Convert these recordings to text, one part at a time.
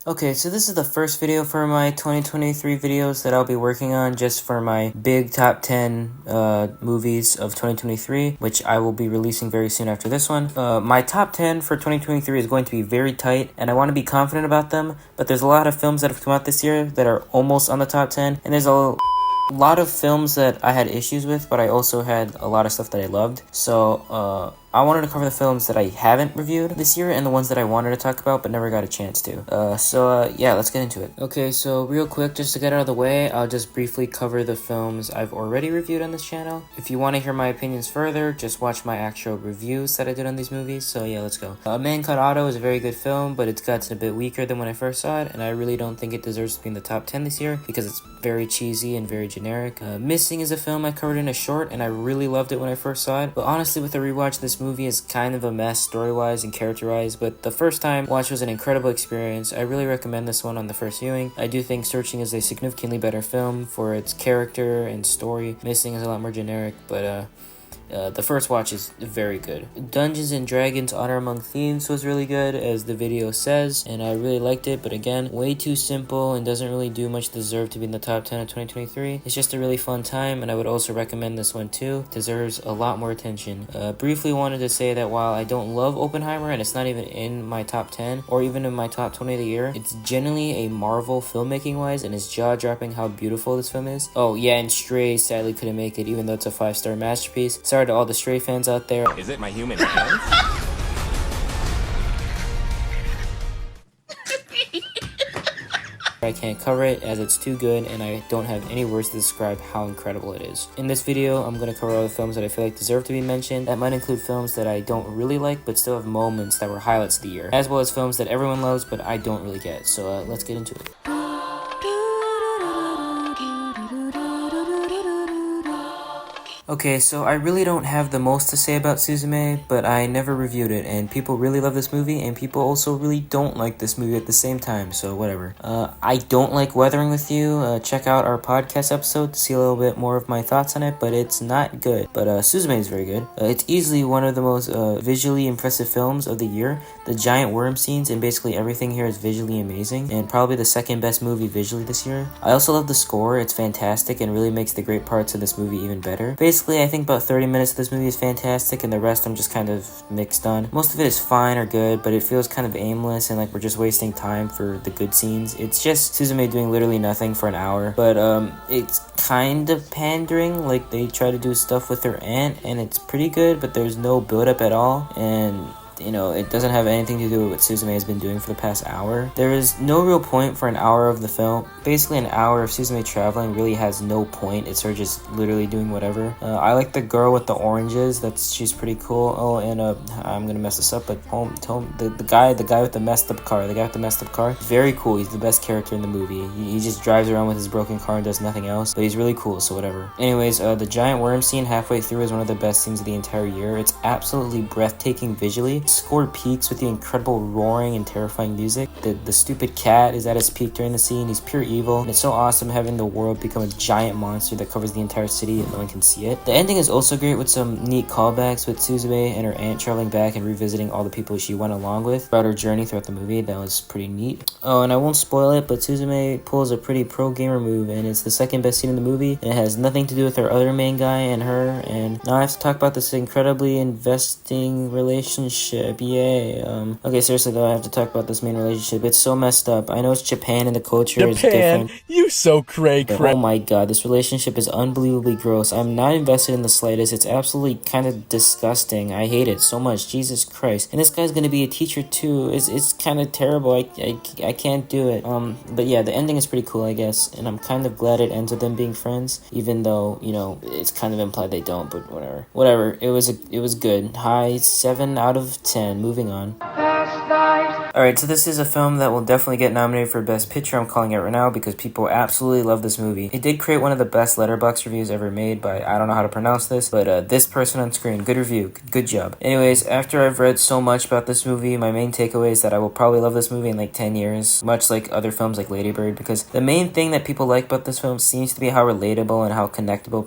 Okay, so this is the first video for my 2023 videos that I'll be working on just for my big top 10 movies of 2023, which I will be releasing very soon after this one. My top 10 for 2023 is going to be very tight, and I want to be confident about them, but there's a lot of films that have come out this year that are almost on the top 10, and there's a lot of films that I had issues with, but I also had a lot of stuff that I loved. So, I wanted to cover the films that I haven't reviewed this year and the ones that I wanted to talk about but never got a chance to. Yeah, let's get into it. Okay, so real quick, just to get out of the way, I'll just briefly cover the films I've already reviewed on this channel. If you want to hear my opinions further, just watch my actual reviews that I did on these movies. So yeah, let's go. A Man Called Otto is a very good film, but it's gotten a bit weaker than when I first saw it, and I really don't think it deserves to be in the top 10 this year because it's very cheesy and very generic. Missing is a film I covered in a short, and I really loved it when I first saw it, but honestly with a rewatch, this movie is kind of a mess story-wise and character-wise, but the first time watch was an incredible experience. I really recommend this one on the first viewing. I do think Searching is a significantly better film for its character and story. Missing is a lot more generic, but the first watch is very good. Dungeons and Dragons Honor Among Thieves was really good, as the video says, and I really liked it, but again, way too simple and doesn't really do much to deserve to be in the top 10 of 2023. It's just a really fun time, and I would also recommend this one too. It deserves a lot more attention. Briefly wanted to say that while I don't love Oppenheimer, and it's not even in my top 10, or even in my top 20 of the year, it's generally a marvel filmmaking wise, and it's jaw-dropping how beautiful this film is. Oh yeah, and Stray sadly couldn't make it, even though it's a 5-star masterpiece. Sorry to all the Stray fans out there. Is it my human hands? I can't cover it as it's too good and I don't have any words to describe how incredible it is. In this video, I'm going to cover all the films that I feel like deserve to be mentioned. That might include films that I don't really like but still have moments that were highlights of the year, as well as films that everyone loves but I don't really get. So let's get into it. Okay, so I really don't have the most to say about Suzume, but I never reviewed it, and people really love this movie, and people also really don't like this movie at the same time, so whatever. I don't like Weathering With You. Check out our podcast episode to see a little bit more of my thoughts on it, but it's not good. But Suzume is very good. It's easily one of the most visually impressive films of the year. The giant worm scenes and basically everything here is visually amazing, and probably the second best movie visually this year. I also love the score. It's fantastic and really makes the great parts of this movie even better. Basically, I think about 30 minutes of this movie is fantastic, and the rest I'm just kind of mixed on. Most of it is fine or good, but it feels kind of aimless and like we're just wasting time for the good scenes. It's just Suzume doing literally nothing for an hour, but it's kind of pandering. Like they try to do stuff with their aunt, and it's pretty good, but there's no build up at all, and you know, it doesn't have anything to do with what Suzume has been doing for the past hour. There is no real point for an hour of the film. Basically, an hour of Suzume traveling really has no point. It's her just literally doing whatever. I like the girl with the oranges. She's pretty cool. Oh, and I'm gonna mess this up, but the guy with the messed up car, very cool. He's the best character in the movie. He just drives around with his broken car and does nothing else, but he's really cool, so whatever. Anyways, the giant worm scene halfway through is one of the best scenes of the entire year. It's absolutely breathtaking visually. Score peaks with the incredible roaring and terrifying music. The stupid cat is at its peak during the scene. He's pure evil, and it's so awesome having the world become a giant monster that covers the entire city and no one can see it. The ending is also great with some neat callbacks with Suzume and her aunt traveling back and revisiting all the people she went along with throughout her journey throughout the movie. That was pretty neat. Oh, and I won't spoil it, but Suzume pulls a pretty pro gamer move, and it's the second best scene in the movie, and it has nothing to do with our other main guy and her. And now I have to talk about this incredibly investing relationship. Yay. Okay, seriously though, I have to talk about this main relationship. It's so messed up. I know it's Japan and the culture is different. You so cray. Oh my god, this relationship is unbelievably gross. I'm not invested in the slightest. It's absolutely kind of disgusting. I hate it so much. Jesus Christ. And this guy's gonna be a teacher too. It's kind of terrible. I can't do it. But yeah, the ending is pretty cool, I guess. And I'm kind of glad it ends with them being friends, even though, you know, it's kind of implied they don't, but whatever. Whatever. It was good. High 7 out of 10. Moving on. Alright, so this is a film that will definitely get nominated for Best Picture. I'm calling it right now because people absolutely love this movie. It did create one of the best Letterboxd reviews ever made by, I don't know how to pronounce this, but this person on screen. Good review. Good job. Anyways, after I've read so much about this movie, my main takeaway is that I will probably love this movie in like 10 years, much like other films like Lady Bird, because the main thing that people like about this film seems to be how relatable and how connectable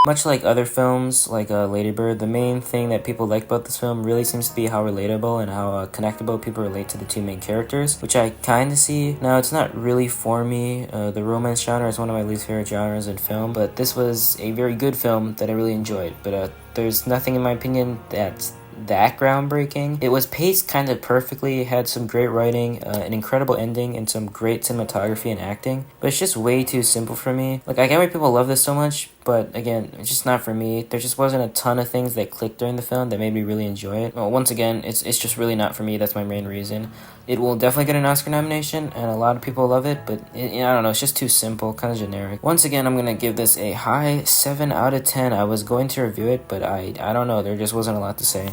Much like other films, like Lady Bird, the main thing that people like about this film really seems to be how relatable and how connectable people relate to the two main characters, which I kind of see. Now, it's not really for me. The romance genre is one of my least favorite genres in film, but this was a very good film that I really enjoyed. But there's nothing, in my opinion, that's that groundbreaking. It was paced kind of perfectly, had some great writing, an incredible ending, and some great cinematography and acting, but it's just way too simple for me. Like, I get why people love this so much, but again, it's just not for me. There just wasn't a ton of things that clicked during the film that made me really enjoy it. Well, once again, it's just really not for me. That's my main reason. It will definitely get an Oscar nomination, and a lot of people love it, but I don't know, it's just too simple, kind of generic. Once again, I'm gonna give this a high 7 out of 10. I was going to review it, but I don't know, there just wasn't a lot to say.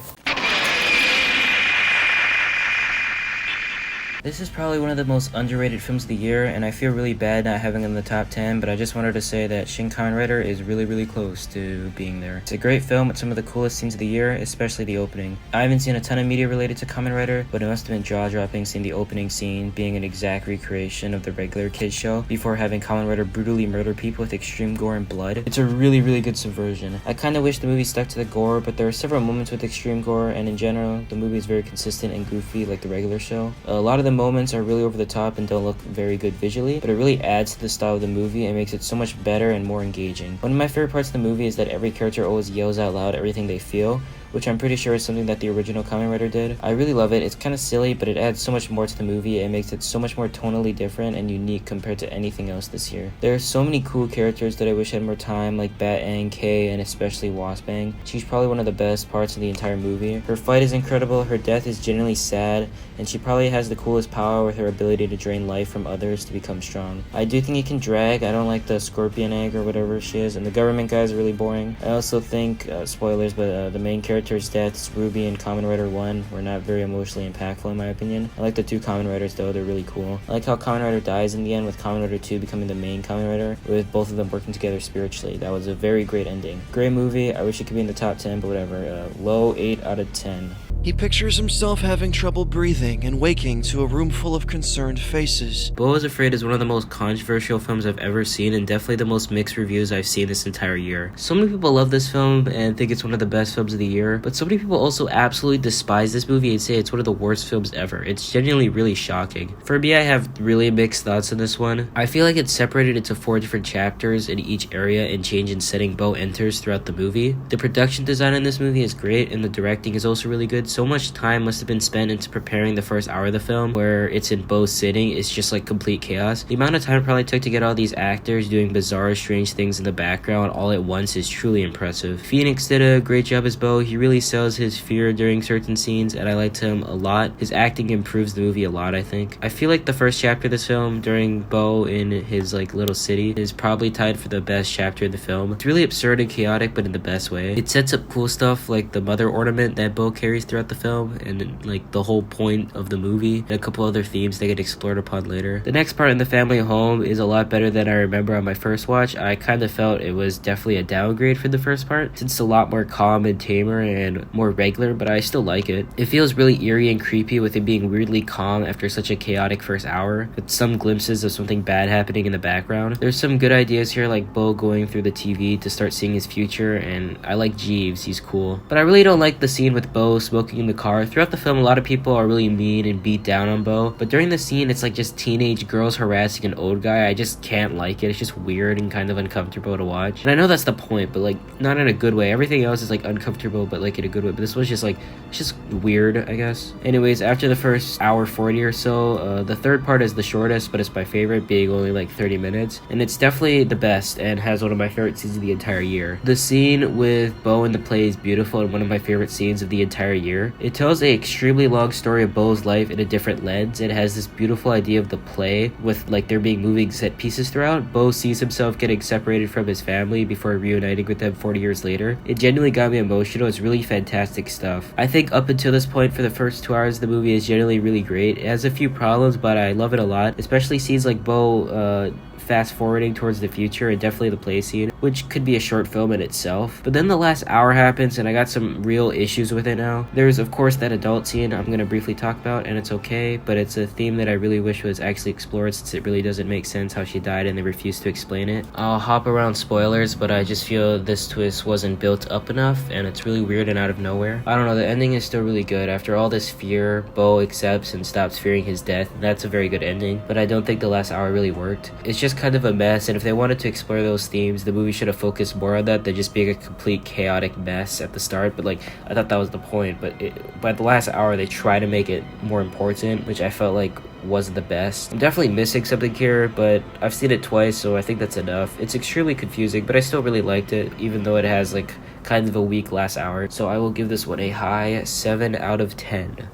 This is probably one of the most underrated films of the year, and I feel really bad not having it in the top 10, but I just wanted to say that Shin is really close to being there. It's a great film with some of the coolest scenes of the year, especially the opening. I haven't seen a ton of media related to Kamen, but it must have been jaw-dropping seeing the opening scene being an exact recreation of the regular kids show before having Kamen brutally murder people with extreme gore and blood. It's a really good subversion. I kinda wish the movie stuck to the gore, but there are several moments with extreme gore, and in general, the movie is very consistent and goofy like the regular show. A lot of the moments are really over the top and don't look very good visually, but it really adds to the style of the movie and makes it so much better and more engaging. One of my favorite parts of the movie is that every character always yells out loud everything they feel, which I'm pretty sure is something that the original Kamen Rider did. I really love it. It's kind of silly, but it adds so much more to the movie and makes it so much more tonally different and unique compared to anything else this year. There are so many cool characters that I wish had more time, like Bat-Ang, Kay, and especially Wasp-Bang. She's probably one of the best parts of the entire movie. Her fight is incredible, her death is genuinely sad, and she probably has the coolest power with her ability to drain life from others to become strong. I do think it can drag. I don't like the scorpion egg or whatever she is, and the government guys are really boring. I also think, spoilers, but the main character's deaths, Ruby and Kamen Rider 1, were not very emotionally impactful in my opinion. I like the two Kamen Riders though, they're really cool. I like how Kamen Rider dies in the end, with Kamen Rider 2 becoming the main Kamen Rider, with both of them working together spiritually. That was a very great ending. Great movie. I wish it could be in the top 10, but whatever. Low 8 out of 10. He pictures himself having trouble breathing and waking to a room full of concerned faces. Beau is Afraid is one of the most controversial films I've ever seen, and definitely the most mixed reviews I've seen this entire year. So many people love this film and think it's one of the best films of the year, but so many people also absolutely despise this movie and say it's one of the worst films ever. It's genuinely really shocking. For me, I have really mixed thoughts on this one. I feel like it's separated into 4 different chapters in each area and change in setting Beau enters throughout the movie. The production design in this movie is great, and the directing is also really good. So much time must have been spent into preparing the first hour of the film, where it's in Beau's sitting. It's just like complete chaos. The amount of time it probably took to get all these actors doing bizarre, strange things in the background all at once is truly impressive. Phoenix did a great job as Beau. He really sells his fear during certain scenes, and I liked him a lot. His acting improves the movie a lot, I think. I feel like the first chapter of this film, during Beau in his like little city, is probably tied for the best chapter of the film. It's really absurd and chaotic, but in the best way. It sets up cool stuff like the mother ornament that Beau carries throughout the film, and like the whole point of the movie, and a couple other themes that get explored upon later. The next part in the family home is a lot better than I remember on my first watch. I kind of felt it was definitely a downgrade from the first part, since it's a lot more calm and tamer and more regular, but I still like it. It feels really eerie and creepy with it being weirdly calm after such a chaotic first hour, with some glimpses of something bad happening in the background. There's some good ideas here, like Beau going through the TV to start seeing his future, and I like Jeeves, he's cool. But I really don't like the scene with Beau smoking in the car. Throughout the film, a lot of people are really mean and beat down on Beau, but during the scene, it's like just teenage girls harassing an old guy. I just can't like it. It's just weird and kind of uncomfortable to watch. And I know that's the point, but like not in a good way. Everything else is like uncomfortable, but like in a good way. But this was just like, it's just weird, I guess. Anyways, after the first hour 40 or so, the third part is the shortest, but it's my favorite, being only like 30 minutes. And it's definitely the best and has one of my favorite scenes of the entire year. The scene with Beau in the play is beautiful and one of my favorite scenes of the entire year. It tells a extremely long story of Beau's life in a different lens. It has this beautiful idea of the play with like there being moving set pieces throughout. Beau sees himself getting separated from his family before reuniting with them 40 years later. It genuinely got me emotional. It's really fantastic stuff. I think up until this point, for the first 2 hours, the movie is generally really great. It has a few problems, but I love it a lot, especially scenes like Beau fast forwarding towards the future and definitely the play scene, which could be a short film in itself. But then the last hour happens and I got some real issues with it now. There's of course that adult scene I'm gonna briefly talk about, and it's okay, but it's a theme that I really wish was actually explored, since it really doesn't make sense how she died and they refuse to explain it. I'll hop around spoilers, but I just feel this twist wasn't built up enough and it's really weird and out of nowhere. I don't know, the ending is still really good. After all this fear, Beau accepts and stops fearing his death. That's a very good ending, but I don't think the last hour really worked. It's just kind of a mess, and if they wanted to explore those themes, the movie should have focused more on that than just being a complete chaotic mess at the start. But like, I thought that was the point, but by the last hour they try to make it more important, which I felt like wasn't the best. I'm definitely missing something here, but I've seen it twice, so I think that's enough. It's extremely confusing, but I still really liked it, even though it has like kind of a weak last hour. So I will give this one a high 7 out of 10.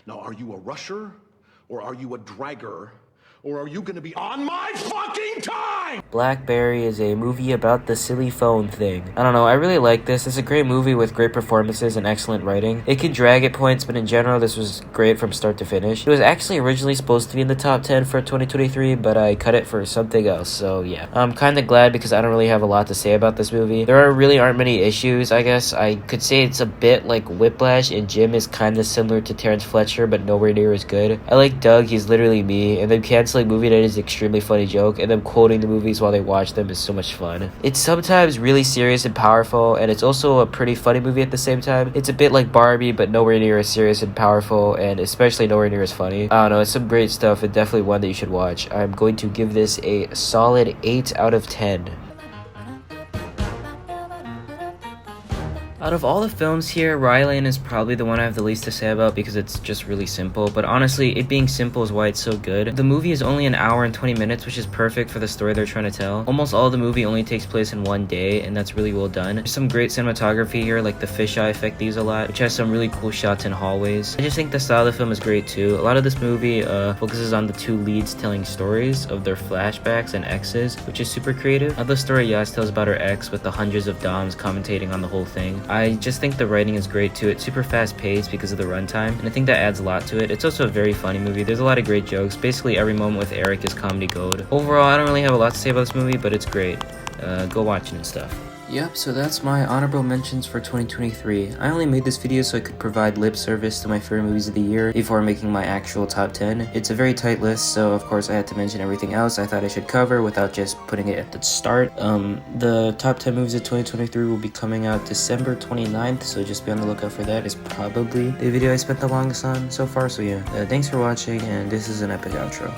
Now, are you a rusher, or are you a dragger, or are you gonna be on my fucking time? BlackBerry is a movie about the silly phone thing. I don't know, I really like this. It's a great movie with great performances and excellent writing. It can drag at points, but in general this was great from start to finish. It was actually originally supposed to be in the top 10 for 2023, but I cut it for something else, so yeah. I'm kinda glad because I don't really have a lot to say about this movie. There really aren't many issues, I guess. I could say it's a bit like Whiplash, and Jim is kinda similar to Terrence Fletcher, but nowhere near as good. I like Doug, he's literally me, and then canceling movie night is an extremely funny joke, and them quoting the movies while they watch them is so much fun. It's sometimes really serious and powerful, and it's also a pretty funny movie at the same time. It's a bit like Barbie, but nowhere near as serious and powerful, and especially nowhere near as funny. I don't know, it's some great stuff, and definitely one that you should watch. I'm going to give this a solid 8 out of 10. Out of all the films here, Rye Lane is probably the one I have the least to say about because it's just really simple, but honestly, it being simple is why it's so good. The movie is only an hour and 20 minutes, which is perfect for the story they're trying to tell. Almost all of the movie only takes place in one day, and that's really well done. There's some great cinematography here, like the fisheye effect they use a lot, which has some really cool shots in hallways. I just think the style of the film is great too. A lot of this movie focuses on the two leads telling stories of their flashbacks and exes, which is super creative. Now the story Yas tells about her ex with the hundreds of doms commentating on the whole thing. I just think the writing is great too. It's super fast paced because of the runtime, and I think that adds a lot to it. It's also a very funny movie. There's a lot of great jokes. Basically every moment with Eric is comedy gold. Overall, I don't really have a lot to say about this movie, but it's great. Go watch it and stuff. Yep, so that's my honorable mentions for 2023. I only made this video so I could provide lip service to my favorite movies of the year before making my actual top 10. It's a very tight list, so of course I had to mention everything else I thought I should cover without just putting it at the start. The top 10 movies of 2023 will be coming out December 29th, so just be on the lookout for that. It's probably the video I spent the longest on so far, so yeah. Thanks for watching, and this is an epic outro.